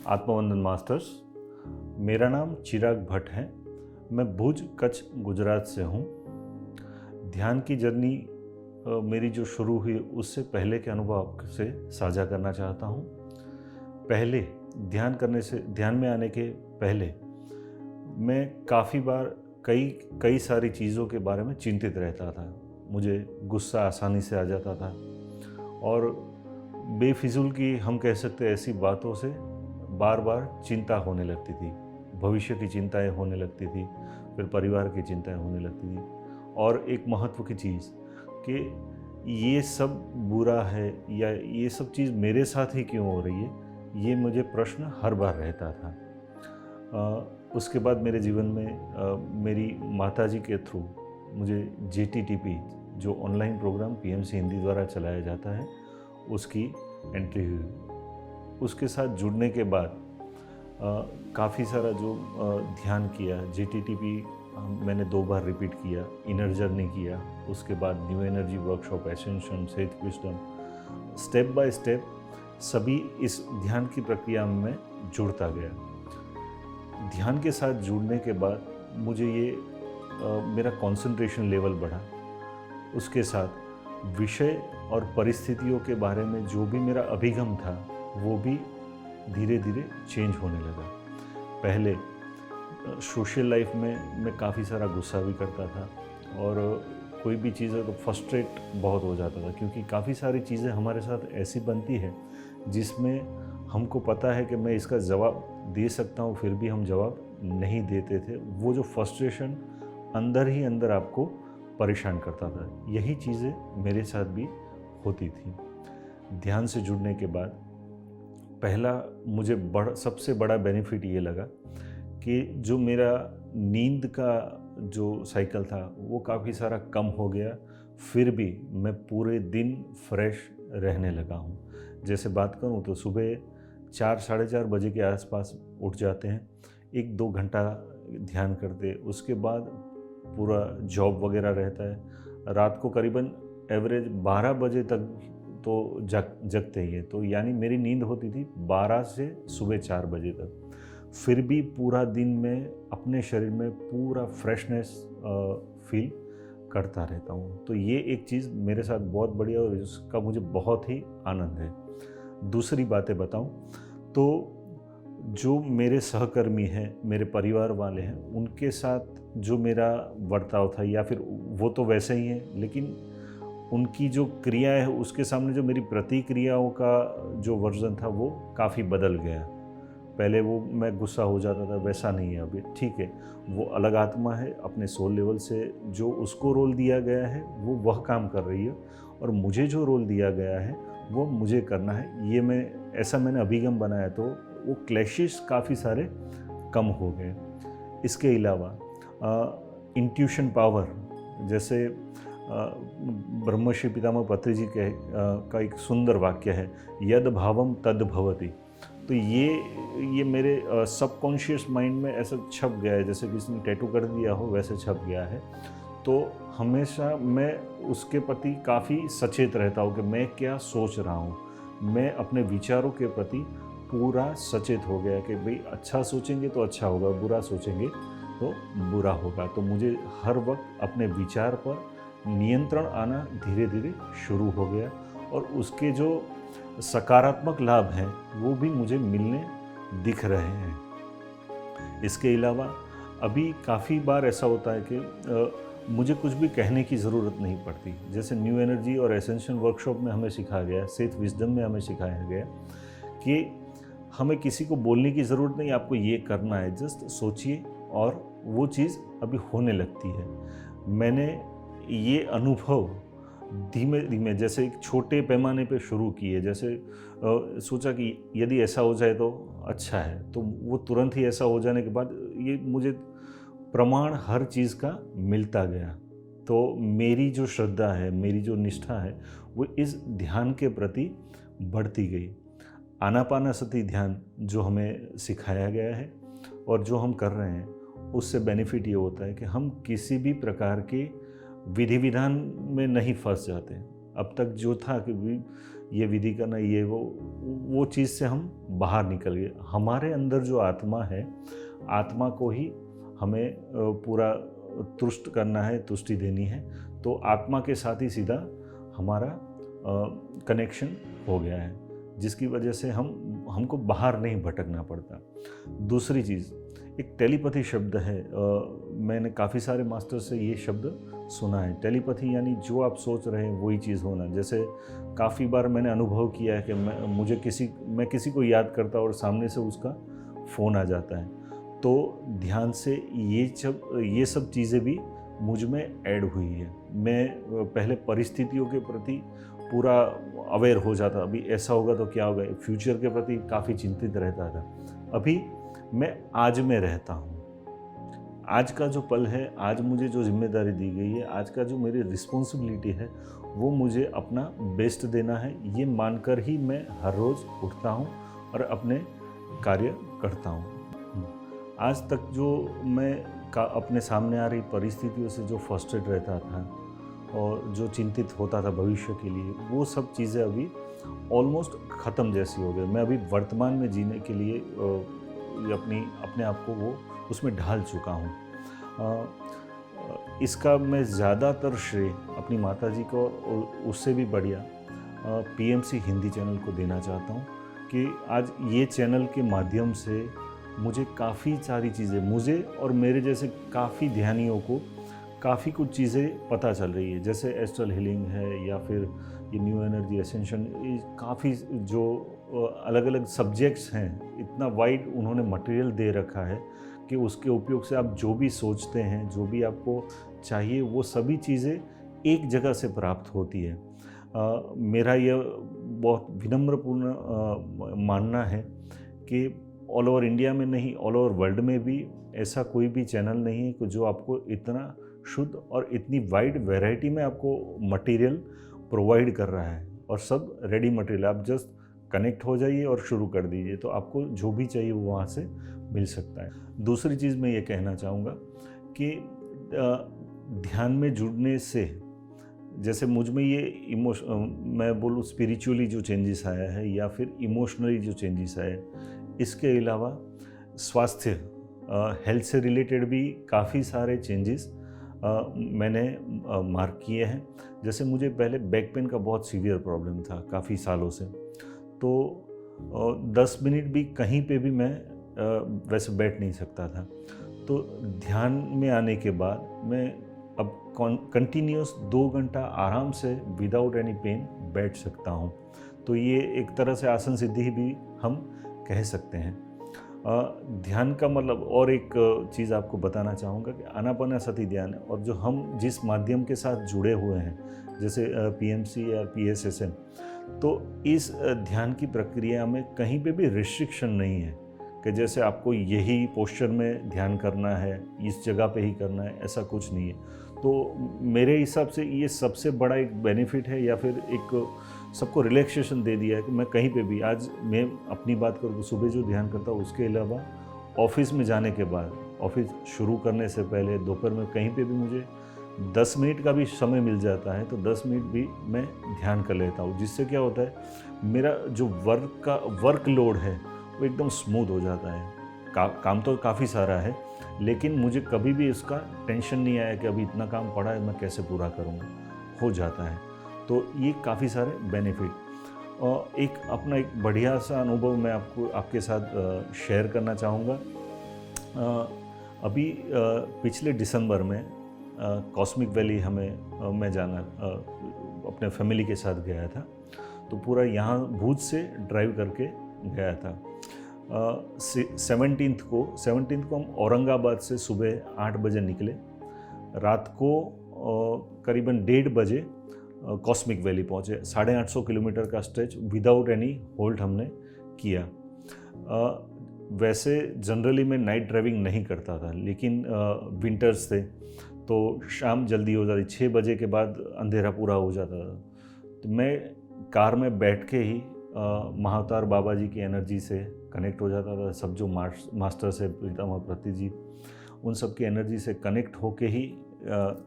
आत्मवंदन masters. मेरा नाम चिराग भट्ट है। मैं भुज कच्छ गुजरात से हूँ। ध्यान की जर्नी मेरी जो शुरू हुई उससे पहले के अनुभव से साझा करना चाहता हूँ। पहले ध्यान में आने के पहले मैं काफ़ी बार कई सारी चीज़ों के बारे में चिंतित रहता था। मुझे गुस्सा आसानी से आ जाता था और बेफिजूल की हम कह सकते ऐसी बातों से बार बार चिंता होने लगती थी। भविष्य की चिंताएं होने लगती थी, फिर परिवार की चिंताएं होने लगती थी। और एक महत्व की चीज़ कि ये सब बुरा है या ये सब चीज़ मेरे साथ ही क्यों हो रही है, ये मुझे प्रश्न हर बार रहता था। उसके बाद मेरे जीवन में मेरी माताजी के थ्रू मुझे JTTP जो ऑनलाइन प्रोग्राम PMC हिंदी द्वारा चलाया जाता है उसकी एंट्री हुई। उसके साथ जुड़ने के बाद काफ़ी सारा जो ध्यान किया, JTTP मैंने 2 बार रिपीट किया, इनर जर्नी किया, उसके बाद new energy workshop, ascension, self wisdom, step by step सभी इस ध्यान की प्रक्रिया में जुड़ता गया। ध्यान के साथ जुड़ने के बाद मुझे ये मेरा कंसंट्रेशन लेवल बढ़ा। उसके साथ विषय और परिस्थितियों के बारे में जो भी मेरा अभिगम था वो भी धीरे धीरे चेंज होने लगा। पहले सोशल लाइफ में मैं काफ़ी सारा गुस्सा भी करता था और कोई भी चीज़ है तो फ्रस्ट्रेट बहुत हो जाता था, क्योंकि काफ़ी सारी चीज़ें हमारे साथ ऐसी बनती है जिसमें हमको पता है कि मैं इसका जवाब दे सकता हूँ, फिर भी हम जवाब नहीं देते थे। वो जो फ्रस्ट्रेशन अंदर ही अंदर आपको परेशान करता था, यही चीज़ें मेरे साथ भी होती थी। ध्यान से जुड़ने के बाद पहला मुझे सबसे बड़ा बेनिफिट ये लगा कि जो मेरा नींद का जो साइकिल था वो काफ़ी सारा कम हो गया, फिर भी मैं पूरे दिन फ्रेश रहने लगा हूँ। जैसे बात करूँ तो सुबह 4 साढ़े 4 बजे के आसपास उठ जाते हैं, 1-2 घंटा ध्यान करते, उसके बाद पूरा जॉब वगैरह रहता है। रात को करीबन एवरेज 12 बजे तक तो जगते ही है, तो यानी मेरी नींद होती थी 12 से सुबह 4 बजे तक। फिर भी पूरा दिन में अपने शरीर में पूरा फ्रेशनेस फील करता रहता हूँ। तो ये एक चीज़ मेरे साथ बहुत बढ़िया और इसका मुझे बहुत ही आनंद है। दूसरी बातें बताऊँ तो जो मेरे सहकर्मी हैं, मेरे परिवार वाले हैं, उनके साथ जो मेरा बर्ताव था, या फिर वो तो वैसे ही हैं, लेकिन उनकी जो क्रिया है उसके सामने जो मेरी प्रतिक्रियाओं का जो वर्जन था वो काफ़ी बदल गया। पहले वो मैं गुस्सा हो जाता था, वैसा नहीं है अभी। ठीक है, वो अलग आत्मा है, अपने सोल लेवल से जो उसको रोल दिया गया है वो वह काम कर रही है, और मुझे जो रोल दिया गया है वो मुझे करना है। ये मैंने अभिगम बनाया, तो वो क्लैशेस काफ़ी सारे कम हो गए। इसके अलावा इंट्यूशन पावर, जैसे ब्रह्मश्री पितामह पत्री जी का एक सुंदर वाक्य है, यद भावम तद भवति। तो ये मेरे सबकॉन्शियस माइंड में ऐसा छप गया है, जैसे किसी ने टैटू कर दिया हो वैसे छप गया है। तो हमेशा मैं उसके प्रति काफ़ी सचेत रहता हूँ कि मैं क्या सोच रहा हूँ। मैं अपने विचारों के प्रति पूरा सचेत हो गया कि भाई अच्छा सोचेंगे तो अच्छा होगा, बुरा सोचेंगे तो बुरा होगा। तो मुझे हर वक्त अपने विचार पर नियंत्रण आना धीरे धीरे शुरू हो गया, और उसके जो सकारात्मक लाभ हैं वो भी मुझे मिलने दिख रहे हैं। इसके अलावा अभी काफ़ी बार ऐसा होता है कि मुझे कुछ भी कहने की ज़रूरत नहीं पड़ती। जैसे न्यू एनर्जी और एसेंशन वर्कशॉप में हमें सिखाया गया, सेल्फ विजडम में हमें सिखाया गया कि हमें किसी को बोलने की ज़रूरत नहीं, आपको ये करना है, जस्ट सोचिए और वो चीज़ अभी होने लगती है। मैंने ये अनुभव धीमे धीमे जैसे एक छोटे पैमाने पे शुरू किए। जैसे सोचा कि यदि ऐसा हो जाए तो अच्छा है, तो वो तुरंत ही ऐसा हो जाने के बाद ये मुझे प्रमाण हर चीज़ का मिलता गया। तो मेरी जो श्रद्धा है, मेरी जो निष्ठा है, वो इस ध्यान के प्रति बढ़ती गई। आनापानसति ध्यान जो हमें सिखाया गया है और जो हम कर रहे हैं, उससे बेनिफिट ये होता है कि हम किसी भी प्रकार के विधि विधान में नहीं फंस जाते। अब तक जो था कि ये विधि करना, ये वो चीज़ से हम बाहर निकल गए। हमारे अंदर जो आत्मा है, आत्मा को ही हमें पूरा तुष्ट करना है, तुष्टि देनी है। तो आत्मा के साथ ही सीधा हमारा कनेक्शन हो गया है, जिसकी वजह से हमको बाहर नहीं भटकना पड़ता। दूसरी चीज़, एक टेलीपैथी शब्द है, मैंने काफ़ी सारे मास्टर से ये शब्द सुना है। टेलीपैथी यानी जो आप सोच रहे हैं वही चीज़ होना। जैसे काफ़ी बार मैंने अनुभव किया है कि मैं किसी को याद करता और सामने से उसका फ़ोन आ जाता है। तो ध्यान से ये सब चीज़ें भी मुझ में ऐड हुई है। मैं पहले परिस्थितियों के प्रति पूरा अवेयर हो जाता, अभी ऐसा होगा तो क्या होगा, फ्यूचर के प्रति काफ़ी चिंतित रहता था। अभी मैं आज में रहता हूँ। आज का जो पल है, आज मुझे जो जिम्मेदारी दी गई है, आज का जो मेरी रिस्पॉन्सिबिलिटी है, वो मुझे अपना बेस्ट देना है, ये मानकर ही मैं हर रोज़ उठता हूँ और अपने कार्य करता हूँ। आज तक जो मैं अपने सामने आ रही परिस्थितियों से जो फ्रस्ट्रेट रहता था और जो चिंतित होता था भविष्य के लिए, वो सब चीज़ें अभी ऑलमोस्ट ख़त्म जैसी हो गई। मैं अभी वर्तमान में जीने के लिए अपने आप को वो उसमें ढाल चुका हूँ। इसका मैं ज़्यादातर श्रेय अपनी माताजी को और उससे भी बढ़िया पीएमसी हिंदी चैनल को देना चाहता हूँ कि आज ये चैनल के माध्यम से मुझे काफ़ी सारी चीज़ें, मुझे और मेरे जैसे काफ़ी ध्यानियों को काफ़ी कुछ चीज़ें पता चल रही है। जैसे एस्ट्रल हीलिंग है या फिर ये न्यू एनर्जी एसेंशन, ये काफ़ी जो अलग अलग सब्जेक्ट्स हैं, इतना वाइड उन्होंने मटेरियल दे रखा है कि उसके उपयोग से आप जो भी सोचते हैं, जो भी आपको चाहिए, वो सभी चीज़ें एक जगह से प्राप्त होती है। मेरा यह बहुत विनम्रपूर्ण मानना है कि ऑल ओवर इंडिया में नहीं, ऑल ओवर वर्ल्ड में भी ऐसा कोई भी चैनल नहीं है कि जो आपको इतना शुद्ध और इतनी वाइड वैरायटी में आपको मटेरियल प्रोवाइड कर रहा है। और सब रेडी मटेरियल, आप जस्ट कनेक्ट हो जाइए और शुरू कर दीजिए, तो आपको जो भी चाहिए वो वहाँ से मिल सकता है। दूसरी चीज़ मैं ये कहना चाहूँगा कि ध्यान में जुड़ने से, जैसे मुझ में ये मैं बोलूँ स्पिरिचुअली जो चेंजेस आया है या फिर इमोशनली जो चेंजेस आया है, इसके अलावा स्वास्थ्य, हेल्थ से रिलेटेड भी काफ़ी सारे चेंजेस मैंने मार्क किए हैं। जैसे मुझे पहले बैक पेन का बहुत सीवियर प्रॉब्लम था काफ़ी सालों से, तो 10 मिनट भी कहीं पे भी मैं वैसे बैठ नहीं सकता था। तो ध्यान में आने के बाद मैं अब कंटिन्यूस 2 घंटा आराम से विदाउट एनी पेन बैठ सकता हूँ। तो ये एक तरह से आसन सिद्धि भी हम कह सकते हैं। ध्यान का मतलब, और एक चीज़ आपको बताना चाहूँगा कि आनापानसति ध्यान है, और जो हम जिस माध्यम के साथ जुड़े हुए हैं, जैसे पीएमसी या पीएसएसएम, तो इस ध्यान की प्रक्रिया में कहीं पे भी रिस्ट्रिक्शन नहीं है कि जैसे आपको यही पोस्चर में ध्यान करना है, इस जगह पे ही करना है, ऐसा कुछ नहीं है। तो मेरे हिसाब से ये सबसे बड़ा एक बेनिफिट है, या फिर एक सबको रिलैक्सेशन दे दिया है कि मैं कहीं पे भी, आज मैं अपनी बात करूँ तो सुबह जो ध्यान करता हूँ, उसके अलावा ऑफिस में जाने के बाद, ऑफिस शुरू करने से पहले, दोपहर में कहीं पे भी मुझे 10 मिनट का भी समय मिल जाता है तो 10 मिनट भी मैं ध्यान कर लेता हूँ। जिससे क्या होता है, मेरा जो वर्क लोड है वो एकदम स्मूथ हो जाता है। काम तो काफ़ी सारा है, लेकिन मुझे कभी भी इसका टेंशन नहीं आया कि अभी इतना काम पड़ा है, मैं कैसे पूरा करूँगा, हो जाता है। तो ये काफ़ी सारे बेनिफिट। और एक अपना एक बढ़िया सा अनुभव मैं आपके साथ शेयर करना चाहूँगा। अभी पिछले दिसंबर में कॉस्मिक वैली मैं जाना अपने फैमिली के साथ गया था। तो पूरा यहाँ भुज से ड्राइव करके गया था। 17th को हम औरंगाबाद से सुबह 8 बजे निकले, रात को करीबन 1:30 बजे कॉस्मिक वैली पहुँचे। 850 किलोमीटर का स्ट्रेच विदाउट एनी होल्ट हमने किया। वैसे जनरली मैं नाइट ड्राइविंग नहीं करता था, लेकिन विंटर्स थे तो शाम जल्दी हो जाती, 6 बजे के बाद अंधेरा पूरा हो जाता था। तो मैं कार में बैठ के ही महाअवतार बाबा जी की एनर्जी से कनेक्ट हो जाता था। सब जो मास्टर्स है, प्रीतम और प्रतिजीत, उन सब की एनर्जी से कनेक्ट होके ही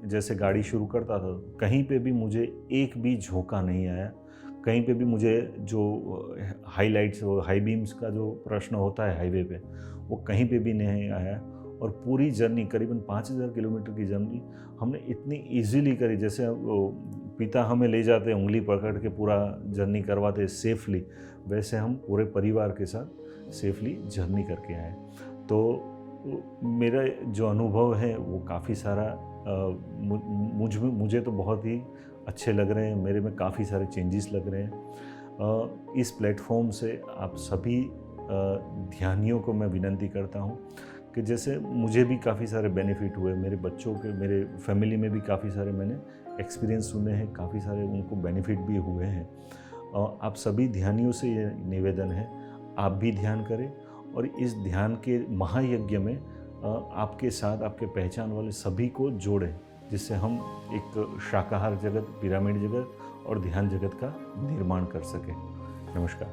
जैसे गाड़ी शुरू करता था, कहीं पे भी मुझे एक भी झोंका नहीं आया, कहीं पे भी मुझे जो हाईलाइट्स और हाई बीम्स का जो प्रश्न होता है हाईवे पे, वो कहीं पे भी नहीं आया। और पूरी जर्नी करीबन 5000 किलोमीटर की जर्नी हमने इतनी इजीली करी, जैसे वो पिता हमें ले जाते उंगली पकड़ के पूरा जर्नी करवाते सेफली, वैसे हम पूरे परिवार के साथ सेफली जर्नी करके आए। तो मेरा जो अनुभव है वो काफ़ी सारा मुझे तो बहुत ही अच्छे लग रहे हैं, मेरे में काफ़ी सारे चेंजेस लग रहे हैं। इस प्लेटफॉर्म से आप सभी ध्यानियों को मैं विनती करता हूँ कि जैसे मुझे भी काफ़ी सारे बेनिफिट हुए, मेरे बच्चों के, मेरे फैमिली में भी काफ़ी सारे मैंने एक्सपीरियंस सुने हैं, काफ़ी सारे उनको बेनिफिट भी हुए हैं। आप सभी ध्यानियों से ये निवेदन है, आप भी ध्यान करें और इस ध्यान के महायज्ञ में आपके साथ आपके पहचान वाले सभी को जोड़ें, जिससे हम एक शाकाहार जगत, पिरामिड जगत और ध्यान जगत का निर्माण कर सकें। नमस्कार।